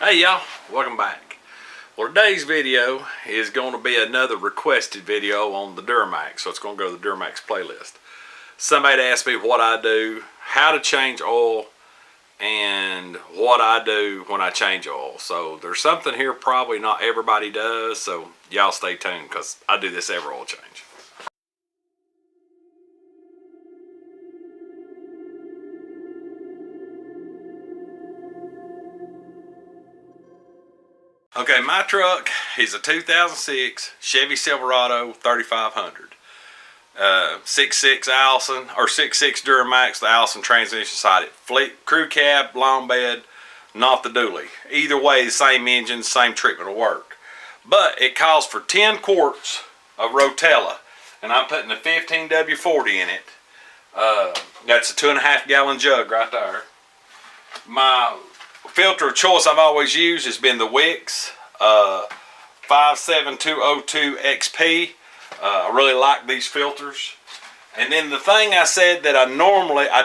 Hey y'all, welcome back. Well, today's video is going to be another requested video on the Duramax, so it's going to go to the Duramax playlist. Somebody asked me what I do, how to change oil, and what I do when I change oil. So there's something here probably not everybody does, so y'all stay tuned because I do this every oil change. Okay, my truck is a 2006 Chevy Silverado 3500. 6.6 Allison, or 6.6 Duramax, the Allison transmission sided. Crew cab, long bed, not the dually. Either way, the same engine, same treatment will work. But it calls for 10 quarts of Rotella, and I'm putting a 15W40 in it. That's a 2.5 gallon jug right there. My filter of choice I've always used has been the Wix 57202 XP. I really like these filters. And then the thing I said that I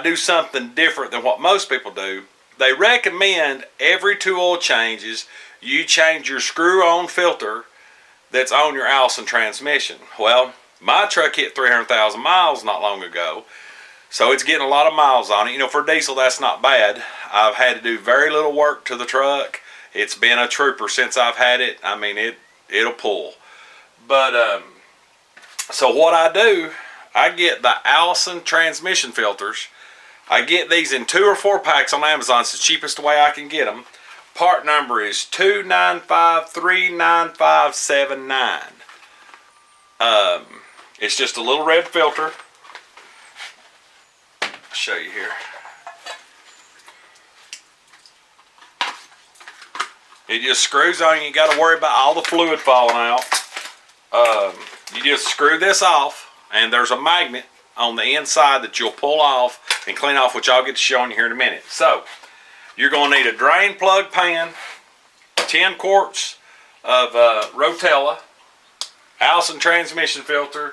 do something different than what most people do. They recommend every 2 oil changes you change your screw-on filter that's on your Allison transmission. Well, my truck hit 300,000 miles not long ago, so it's getting a lot of miles on it. You know, for diesel, that's not bad. I've had to do very little work to the truck. It's been a trooper since I've had it. I mean, it'll pull. But so what I do, I get the Allison transmission filters. I get these in 2 or 4 packs on Amazon. It's the cheapest way I can get them. Part number is 295-39579. It's just a little red filter. I'll show you here. It just screws on. You got to worry about all the fluid falling out. You just screw this off, and there's a magnet on the inside that you'll pull off and clean off, which I'll get to showing you here in a minute. So you're going to need a drain plug pan, 10 quarts of Rotella, Allison transmission filter,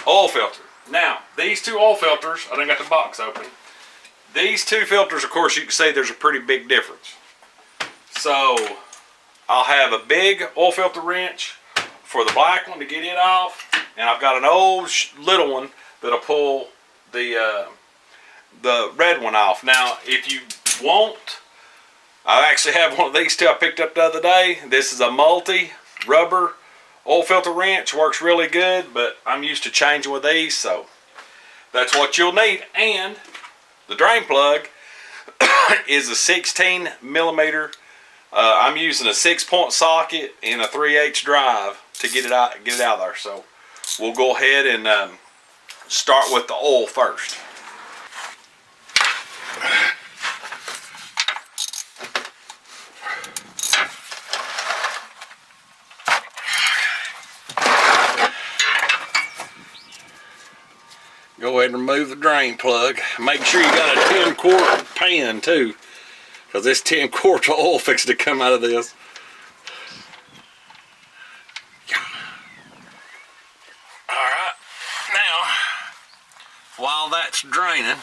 oil filter. Now, these 2 oil filters, I done got the box open. These 2 filters, of course, you can see there's a pretty big difference. So I'll have a big oil filter wrench for the black one to get it off, and I've got an old little one that'll pull the red one off. Now, if you want, I actually have one of these 2 I picked up the other day. This is a multi-rubber oil filter wrench. Works really good, but I'm used to changing with these, so that's what you'll need. And the drain plug is a 16 millimeter. I'm using a 6-point socket and a 3/8 drive to get it out there. So we'll go ahead and start with the oil first. Go ahead and remove the drain plug. Make sure you got a 10-quart pan too, because this 10 quarts of oil fixing to come out of this. Alright, now, while that's draining,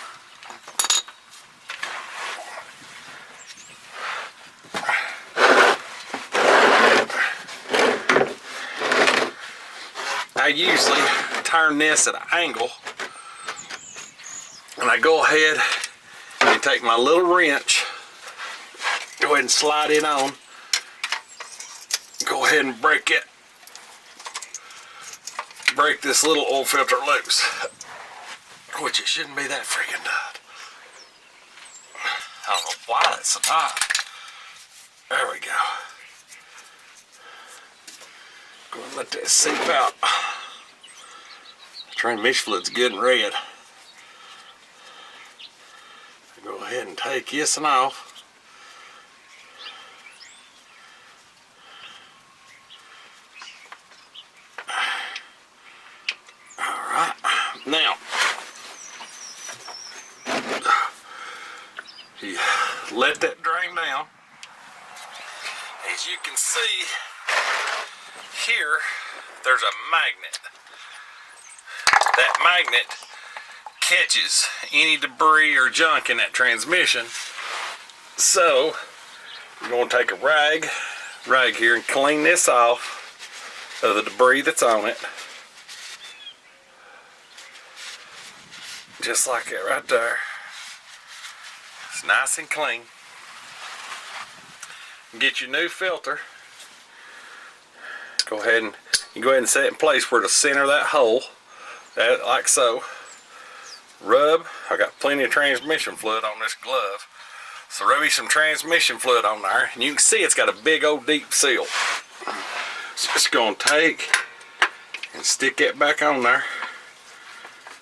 I usually turn this at an angle, and I go ahead and take my little wrench, go ahead and slide it on, go ahead and break this little oil filter loose, which it shouldn't be that freaking tight. I don't know why that's so tight. There we go. Go ahead and let that seep out. The transmission fluid's good and red. Go ahead and take this one off. Alright, now you let that drain down. As you can see here, there's a magnet. That magnet catches any debris or junk in that transmission. So You're going to take a rag here and clean this off of the debris that's on it. Just like it right there. It's nice and clean. Get your new filter. Go ahead and set it in place where to center that hole, like so. Rub. I got plenty of transmission fluid on this glove, so rub you some transmission fluid on there, and you can see it's got a big old deep seal. So just gonna take and stick it back on there.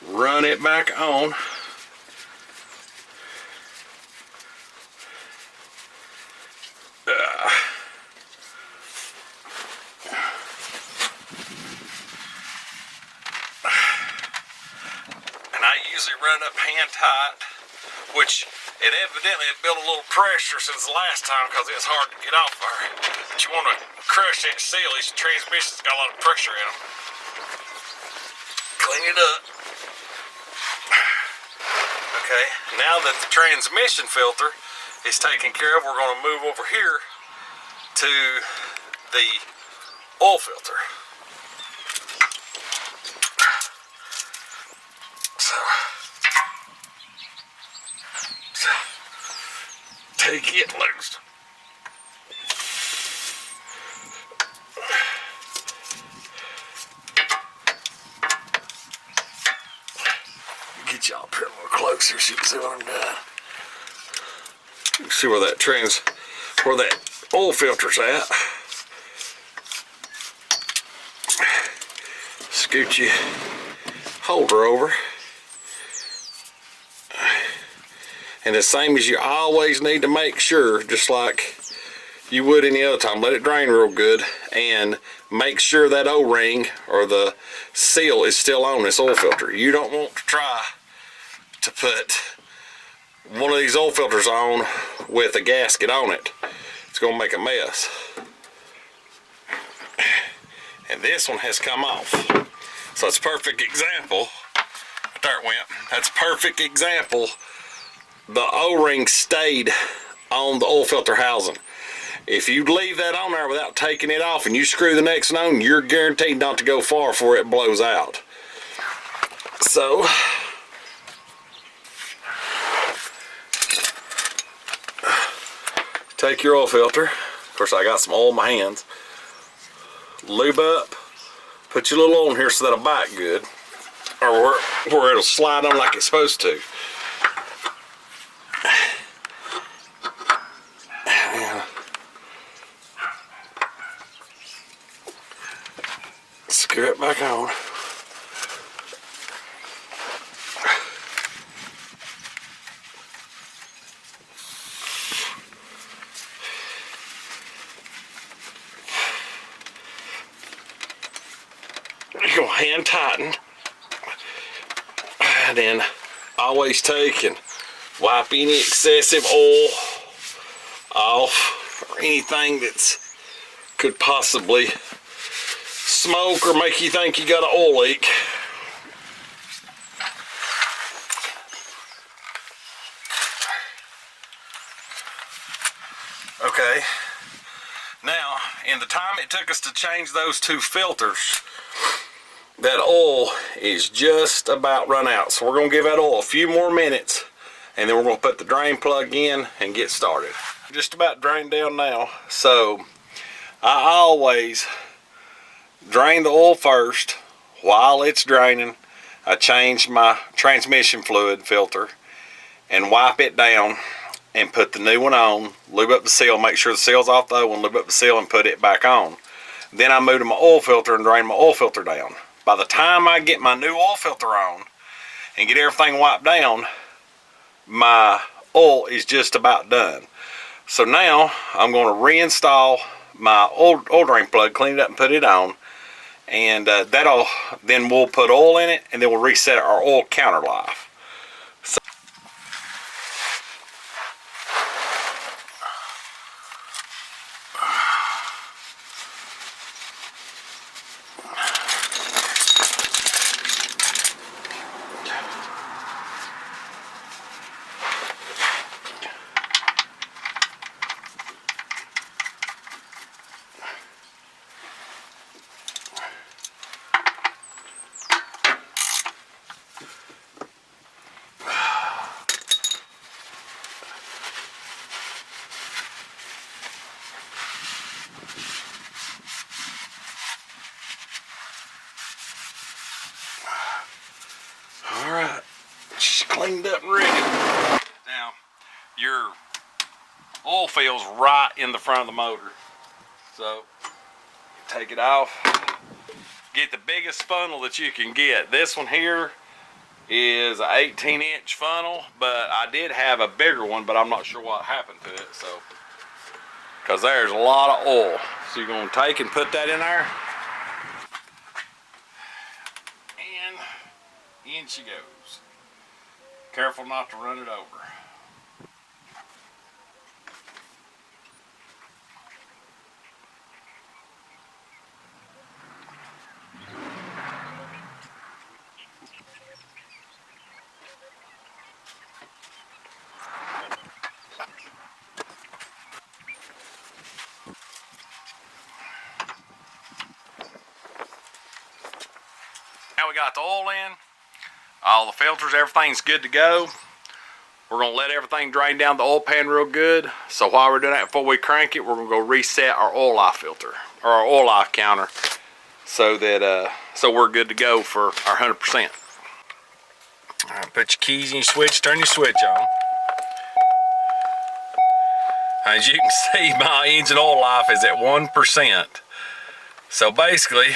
Run it back on. Usually run up hand tight, which it evidently had built a little pressure since the last time because it's hard to get off there. But you want to crush that seal. These transmissions got a lot of pressure in them. Clean it up. Okay, now that the transmission filter is taken care of, we're going to move over here to the oil filter. Take it loose. Get y'all up here a little closer so you can see what I'm doing. You can see where that oil filter's at. Scoot your holder over. And the same as you always need to make sure, just like you would any other time, let it drain real good and make sure that O-ring or the seal is still on this oil filter. You don't want to try to put one of these oil filters on with a gasket on it. It's going to make a mess. And this one has come off. So it's a perfect example. There it went. That's a perfect example. The O-ring stayed on the oil filter housing. If you leave that on there without taking it off and you screw the next one on, you're guaranteed not to go far before it blows out. So, take your oil filter. Of course, I got some oil in my hands. Lube up. Put your little oil in here so that'll bite good. Or where it'll slide on like it's supposed to. Screw it back on. You're going to hand tighten. And then always take and wipe any excessive oil off, or anything that's could possibly smoke or make you think you got an oil leak. Okay, now in the time it took us to change those two filters, that oil is just about run out. So we're going to give that oil a few more minutes, and then we're going to put the drain plug in and get started. Just about drained down now. So I always drain the oil first. While it's draining, I change my transmission fluid filter and wipe it down and put the new one on. Lube up the seal, make sure the seal's off the old one, lube up the seal and put it back on. Then I move to my oil filter and drain my oil filter down. By the time I get my new oil filter on and get everything wiped down, my oil is just about done. So now I'm going to reinstall my old oil drain plug, clean it up and put it on, and then we'll put oil in it, and then we'll reset our oil counter life. So cleaned up and ready. Now, your oil fill's right in the front of the motor. So, take it off. Get the biggest funnel that you can get. This one here is an 18-inch funnel, but I did have a bigger one, but I'm not sure what happened to it. So, because there's a lot of oil. So you're going to take and put that in there. And in she goes. Careful not to run it over. Now we got the oil in, all the filters, everything's good to go. We're gonna let everything drain down the oil pan real good. So while we're doing that, before we crank it, we're gonna go reset our oil life filter, or our oil life counter, so that so we're good to go for our 100%. All right, put your keys in your switch, turn your switch on. As you can see, my engine oil life is at 1%. So basically,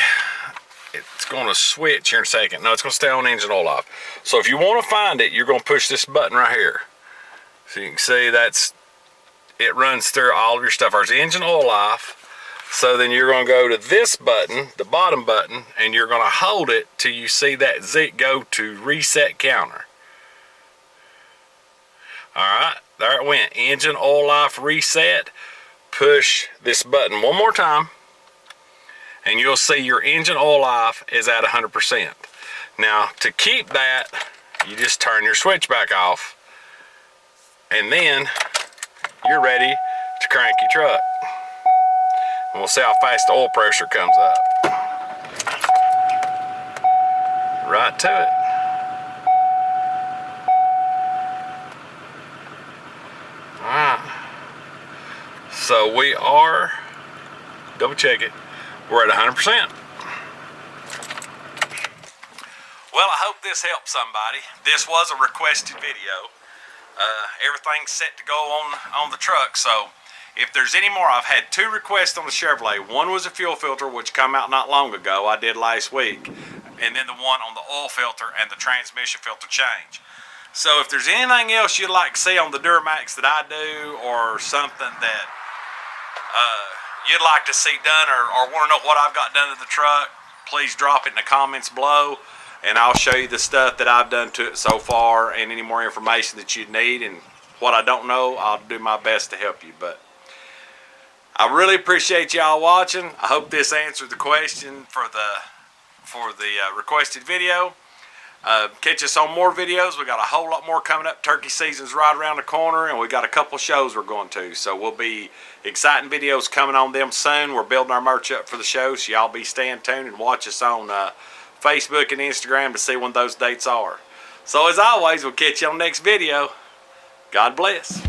it's going to switch here in a second. No, it's going to stay on engine oil off. So if you want to find it, you're going to push this button right here. So you can see it runs through all of your stuff. There's engine oil off. So then you're going to go to this button, the bottom button, and you're going to hold it till you see that Z go to reset counter. Alright, there it went. Engine oil life reset. Push this button one more time, and you'll see your engine oil life is at 100%. Now, to keep that, you just turn your switch back off, and then you're ready to crank your truck. And we'll see how fast the oil pressure comes up. Right to it. Alright. So we are, double check it, we're at 100%. Well, I hope this helped somebody. This was a requested video. Everything's set to go on the truck, so if there's any more, I've had 2 requests on the Chevrolet. One was a fuel filter, which came out not long ago, I did last week, and then the one on the oil filter and the transmission filter change. So if there's anything else you'd like to see on the Duramax that I do, or something that you'd like to see done, or want to know what I've got done to the truck, please drop it in the comments below, and I'll show you the stuff that I've done to it so far, and any more information that you'd need, and what I don't know, I'll do my best to help you. But I really appreciate y'all watching. I hope this answered the question for the requested video. Catch us on more videos. We got a whole lot more coming up. Turkey season's right around the corner, and we got a couple shows we're going to. So we'll be exciting videos coming on them soon. We're building our merch up for the show, so y'all be staying tuned and watch us on Facebook and Instagram to see when those dates are. So as always, we'll catch you on the next video. God bless.